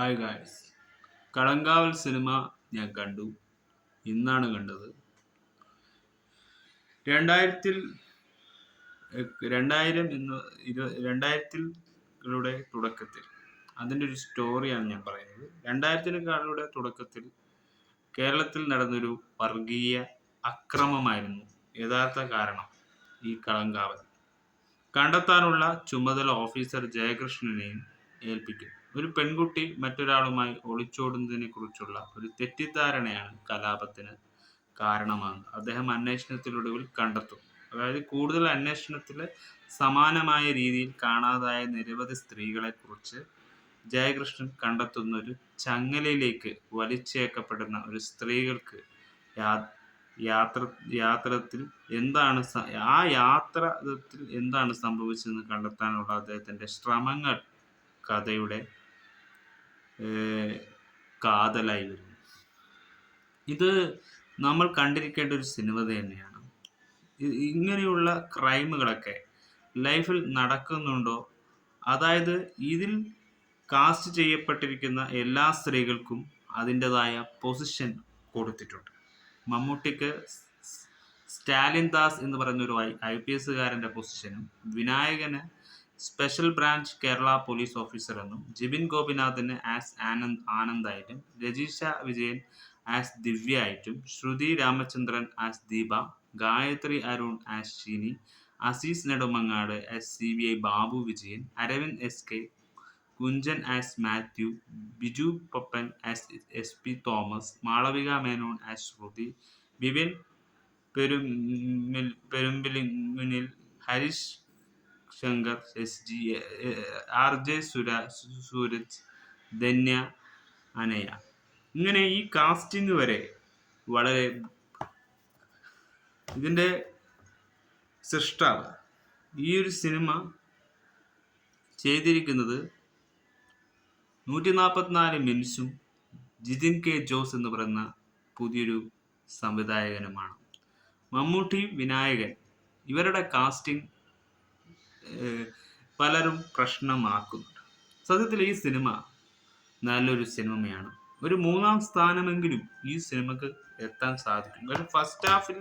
Hi guys, Kalamkaval cinema ഞാൻ കണ്ടു. ഇന്നാണ് കണ്ടത്. രണ്ടായിരത്തിൽ രണ്ടായിരം എന്ന് രണ്ടായിരത്തിലുടെ തുടക്കത്തിൽ അതിൻ്റെ ഒരു സ്റ്റോറിയാണ് ഞാൻ പറയുന്നത്. 2000-കളുടെ തുടക്കത്തിൽ കേരളത്തിൽ നടന്നൊരു വർഗീയ അക്രമമായിരുന്നു യഥാർത്ഥ കാരണം. ഈ കളങ്കാവൽ കണ്ടെത്താനുള്ള ചുമതല ഓഫീസർ ജയകൃഷ്ണനെയും ഏൽപ്പിക്കും. ഒരു പെൺകുട്ടി മറ്റൊരാളുമായി ഒളിച്ചോടുന്നതിനെ കുറിച്ചുള്ള ഒരു തെറ്റിദ്ധാരണയാണ് കലാപത്തിന് കാരണമാകുന്നത്. അദ്ദേഹം അന്വേഷണത്തിലൊടുവിൽ കണ്ടെത്തും. അതായത് കൂടുതൽ അന്വേഷണത്തിൽ സമാനമായ രീതിയിൽ കാണാതായ നിരവധി സ്ത്രീകളെ കുറിച്ച് ജയകൃഷ്ണൻ കണ്ടെത്തുന്ന ഒരു ചങ്ങലയിലേക്ക് വലിച്ചേക്കപ്പെടുന്ന ഒരു സ്ത്രീകൾക്ക് യാത്രത്തിൽ എന്താണ് സംഭവിച്ചതെന്ന് കണ്ടെത്താനുള്ള അദ്ദേഹത്തിൻ്റെ ശ്രമങ്ങൾ കഥയുടെ കാതലായി വരുന്നു. ഇത് നമ്മൾ കണ്ടിരിക്കേണ്ട ഒരു സിനിമ തന്നെയാണ്. ഇങ്ങനെയുള്ള ക്രൈമുകളൊക്കെ ലൈഫിൽ നടക്കുന്നുണ്ടോ? അതായത് ഇതിൽ കാസ്റ്റ് ചെയ്യപ്പെട്ടിരിക്കുന്ന എല്ലാ സ്ത്രീകൾക്കും അതിൻ്റെതായ പൊസിഷൻ കൊടുത്തിട്ടുണ്ട്. മമ്മൂട്ടിക്ക് സ്റ്റാലിൻ ദാസ് എന്ന് പറയുന്നൊരു IPS പൊസിഷനും, വിനായകന് special branch Kerala police officer എന്നും, ജിബിൻ ഗോപിനാഥിന് ആസ് ആനന്ദായിട്ടും, രജീഷ വിജയൻ ആസ് ദിവ്യ ആയിട്ടും, Shruti Ramachandran as Deepa, Gayathri Arun as Sheeni, Azeez Nedumangad as CBI Babu Vijayan, Aravind SK, Kunchan as Mathew, Biju Pappan as SP Thomas, Malavika Menon as Shruti, Vipin Perumbilil, Harish Shankar SG, RJ Sooraj, Dhanya Anaya. ഇങ്ങനെ ഈ കാസ്റ്റിംഗ് വരെ വളരെ ഇതിൻ്റെ സൃഷ്ടാവ് ഈ ഒരു സിനിമ ചെയ്തിരിക്കുന്നത് 144 മിനിറ്റ്സും ജിതിൻ K ജോസ് എന്ന് പറയുന്ന പുതിയൊരു സംവിധായകനുമാണ്. മമ്മൂട്ടി, വിനായകൻ ഇവരുടെ കാസ്റ്റിംഗ് പലരും പ്രശ്നമാക്കുന്നുണ്ട്. സത്യത്തിൽ ഈ സിനിമ നല്ലൊരു സിനിമയാണ്. ഒരു 3-ാം സ്ഥാനമെങ്കിലും ഈ സിനിമക്ക് എത്താൻ സാധിക്കും. ഒരു ഫസ്റ്റ് ഹാഫിൽ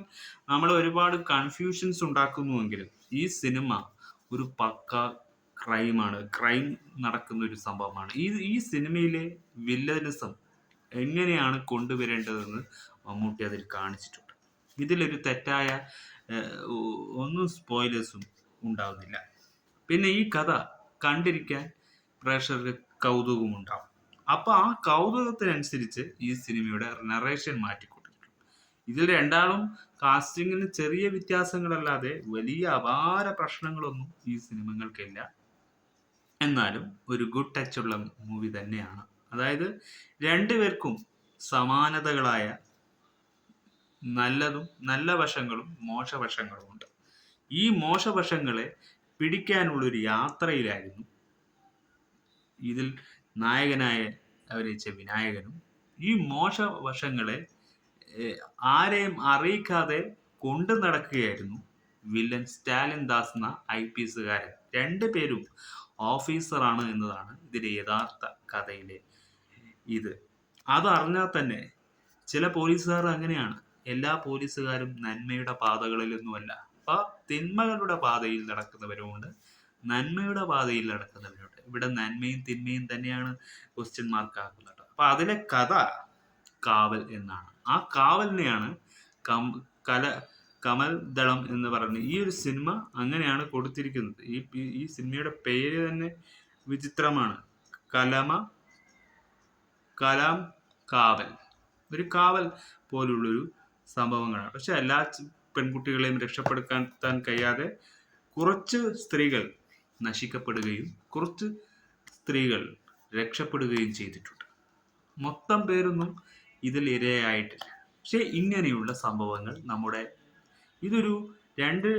നമ്മൾ ഒരുപാട് കൺഫ്യൂഷൻസ് ഉണ്ടാക്കുന്നുവെങ്കിലും ഈ സിനിമ ഒരു പക്ക ക്രൈം നടക്കുന്ന ഒരു സംഭവമാണ്. ഈ സിനിമയിലെ വില്ലനിസം എങ്ങനെയാണ് കൊണ്ടുവരേണ്ടതെന്ന് മമ്മൂട്ടി അതിൽ കാണിച്ചിട്ടുണ്ട്. ഇതിലൊരു തെറ്റായ ഒന്നും സ്പോയിലേഴ്സും ഉണ്ടാകുന്നില്ല. പിന്നെ ഈ കഥ കണ്ടിരിക്കാൻ പ്രേക്ഷകർക്ക് കൗതുകമുണ്ടാവും. അപ്പോൾ ആ കൗതുകത്തിനനുസരിച്ച് ഈ സിനിമയുടെ നറേഷൻ മാറ്റിക്കൊണ്ടിരിക്കും. ഇതിൽ രണ്ടാളും കാസ്റ്റിങ്ങിന് ചെറിയ വ്യത്യാസങ്ങളല്ലാതെ വലിയ അപാര പ്രശ്നങ്ങളൊന്നും ഈ സിനിമകൾക്കില്ല. എന്നാലും ഒരു ഗുഡ് ടച്ചുള്ള മൂവി തന്നെയാണ്. അതായത് രണ്ടുപേർക്കും സമാനതകളായ നല്ല വശങ്ങളും മോശവശങ്ങളും ഉണ്ട്. ഈ മോശവശങ്ങളെ പിടിക്കാനുള്ളൊരു യാത്രയിലായിരുന്നു ഇതിൽ നായകനായ അഭിനയിച്ച വിനായകനും. ഈ മോശവശങ്ങളെ ആരെയും അറിയിക്കാതെ കൊണ്ടു നടക്കുകയായിരുന്നു വില്ലൻ സ്റ്റാലിൻ ദാസ് എന്ന IPS-കാരൻ. രണ്ടുപേരും ഓഫീസറാണ് എന്നതാണ് ഇതിലെ യഥാർത്ഥ കഥയിലെ ഇത്. അതറിഞ്ഞാൽ തന്നെ ചില പോലീസുകാർ അങ്ങനെയാണ്. എല്ലാ പോലീസുകാരും നന്മയുടെ പാതകളിലൊന്നുമല്ല. അപ്പോൾ തിന്മകളുടെ പാതയിൽ നടക്കുന്നവരുമുണ്ട്, നന്മയുടെ പാതയിൽ നടക്കുന്നവരുണ്ട്. ഇവിടെ നന്മയും തിന്മയും തന്നെയാണ് ക്വസ്റ്റ്യൻ മാർക്ക് ആക്കുന്നത്. അപ്പൊ അതിലെ കഥ കാവൽ എന്നാണ്. ആ കാവലിനെയാണ് കമൽ ദളം എന്ന് പറഞ്ഞ് ഈ ഒരു സിനിമ അങ്ങനെയാണ് കൊടുത്തിരിക്കുന്നത്. ഈ സിനിമയുടെ പേര് തന്നെ വിചിത്രമാണ്. കലാം കാവൽ, ഒരു കാവൽ പോലുള്ളൊരു സംഭവങ്ങളാണ്. പക്ഷെ എല്ലാ പെൺകുട്ടികളെയും രക്ഷപ്പെടുത്താൻ കഴിയാതെ കുറച്ച് സ്ത്രീകൾ നശിക്കപ്പെടുകയും കുറച്ച് സ്ത്രീകൾ രക്ഷപ്പെടുകയും ചെയ്തിട്ടുണ്ട്. മൊത്തം പേരൊന്നും ഇതിൽ ഇരയായിട്ടില്ല. പക്ഷെ ഇങ്ങനെയുള്ള സംഭവങ്ങൾ ഇതൊരു 2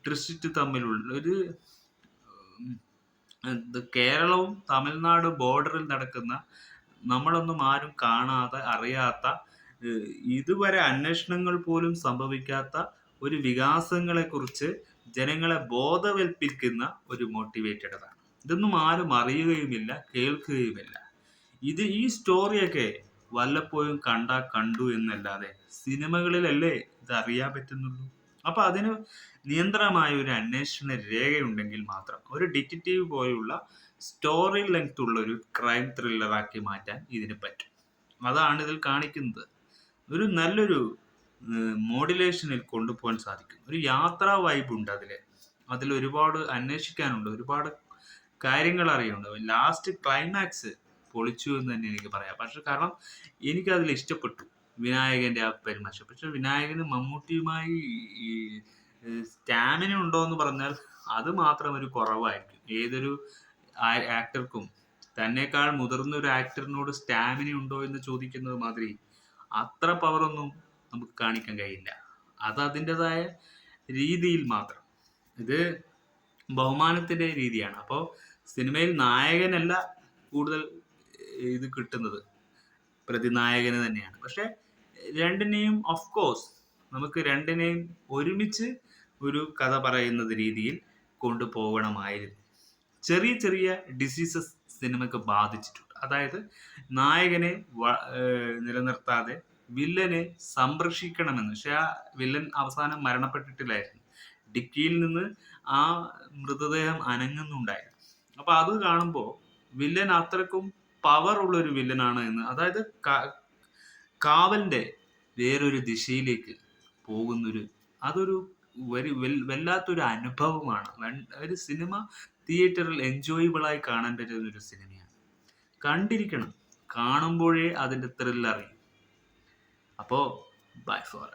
ഡിസ്ട്രിക്റ്റ് തമ്മിലുള്ള ഒരു കേരളവും തമിഴ്നാട് ബോർഡറിൽ നടക്കുന്ന, നമ്മളൊന്നും ആരും കാണാതെ അറിയാത്ത, ഇതുവരെ അന്വേഷണങ്ങൾ പോലും സംഭവിക്കാത്ത ഒരു വികാസങ്ങളെക്കുറിച്ച് ജനങ്ങളെ ബോധവൽപ്പിക്കുന്ന ഒരു മോട്ടിവേറ്റഡാണ്. ഇതൊന്നും ആരും അറിയുകയുമില്ല, കേൾക്കുകയുമില്ല. ഈ സ്റ്റോറിയൊക്കെ വല്ലപ്പോഴും കണ്ടു എന്നല്ലാതെ സിനിമകളിലല്ലേ ഇത് അറിയാൻ പറ്റുന്നുള്ളൂ. അപ്പൊ അതിന് നിയന്ത്രണമായ ഒരു അന്വേഷണ രേഖയുണ്ടെങ്കിൽ മാത്രം ഒരു ഡിറ്റക്റ്റീവ് പോലുള്ള സ്റ്റോറി ലെങ്ത് ഉള്ള ഒരു ക്രൈം ത്രില്ലറാക്കി മാറ്റാൻ ഇതിന് പറ്റും. അതാണ് ഇതിൽ കാണിക്കുന്നത്. ഒരു നല്ലൊരു മോഡുലേഷനിൽ കൊണ്ടുപോകാൻ സാധിക്കും. ഒരു യാത്രാ വൈബ് ഉണ്ട് അതിൽ ഒരുപാട് അന്വേഷിക്കാനുണ്ട്, ഒരുപാട് കാര്യങ്ങൾ അറിയാനുണ്ട്. ലാസ്റ്റ് ക്ലൈമാക്സ് പൊളിച്ചു എന്ന് തന്നെ എനിക്ക് പറയാം. പക്ഷെ കാരണം എനിക്കതിൽ ഇഷ്ടപ്പെട്ടു വിനായകന്റെ ആ പെരുമാറ്റം. പക്ഷെ വിനായകന് മമ്മൂട്ടിയുമായി ഈ സ്റ്റാമിന ഉണ്ടോ എന്ന് പറഞ്ഞാൽ അത് മാത്രം ഒരു കുറവായിരിക്കും. ഏതൊരു ആക്ടർക്കും തന്നെക്കാൾ മുതിർന്ന ഒരു ആക്ടറിനോട് സ്റ്റാമിന ഉണ്ടോ എന്ന് ചോദിക്കുന്നത് മാതിരി അത്ര പവറൊന്നും നമുക്ക് കാണിക്കാൻ കഴിയില്ല. അത് അതിൻ്റെതായ രീതിയിൽ മാത്രം. ഇത് ബഹുമാനത്തിന്റെ രീതിയാണ്. അപ്പോൾ സിനിമയിൽ നായകനല്ല കൂടുതൽ ഇത് കിട്ടുന്നത്, പ്രതിനായകന് തന്നെയാണ്. പക്ഷെ രണ്ടിനെയും ഓഫ് കോഴ്സ് നമുക്ക് രണ്ടിനെയും ഒരുമിച്ച് ഒരു കഥ പറയുന്നത് രീതിയിൽ കൊണ്ടുപോകണമായിരുന്നു. ചെറിയ ചെറിയ ഡിസീസസ് സിനിമയ്ക്ക് ബാധിച്ചിട്ടുണ്ട്. അതായത് നായകനെ നിലനിർത്താതെ വില്ലനെ സംരക്ഷിക്കണമെന്ന്. പക്ഷെ ആ വില്ലൻ അവസാനം മരണപ്പെട്ടിട്ടില്ലായിരുന്നു. ഡിക്കിയിൽ നിന്ന് ആ മൃതദേഹം അനങ്ങുന്നുണ്ടായിരുന്നു. അപ്പൊ അത് കാണുമ്പോൾ വില്ലൻ അത്രക്കും പവർ ഉള്ള ഒരു വില്ലനാണ് എന്ന്, അതായത് കാവലിന്റെ വേറൊരു ദിശയിലേക്ക് പോകുന്നൊരു, അതൊരു വല്ലാത്തൊരു അനുഭവമാണ്. ഒരു സിനിമ തിയേറ്ററിൽ എൻജോയബിൾ ആയി കാണാൻ പറ്റുന്ന ഒരു സിനിമയാണ്. കണ്ടിരിക്കണം, കാണുമ്പോഴേ അതിന്റെ ത്രിൽ അറിയും. അപ്പോ ബൈ ഫോർ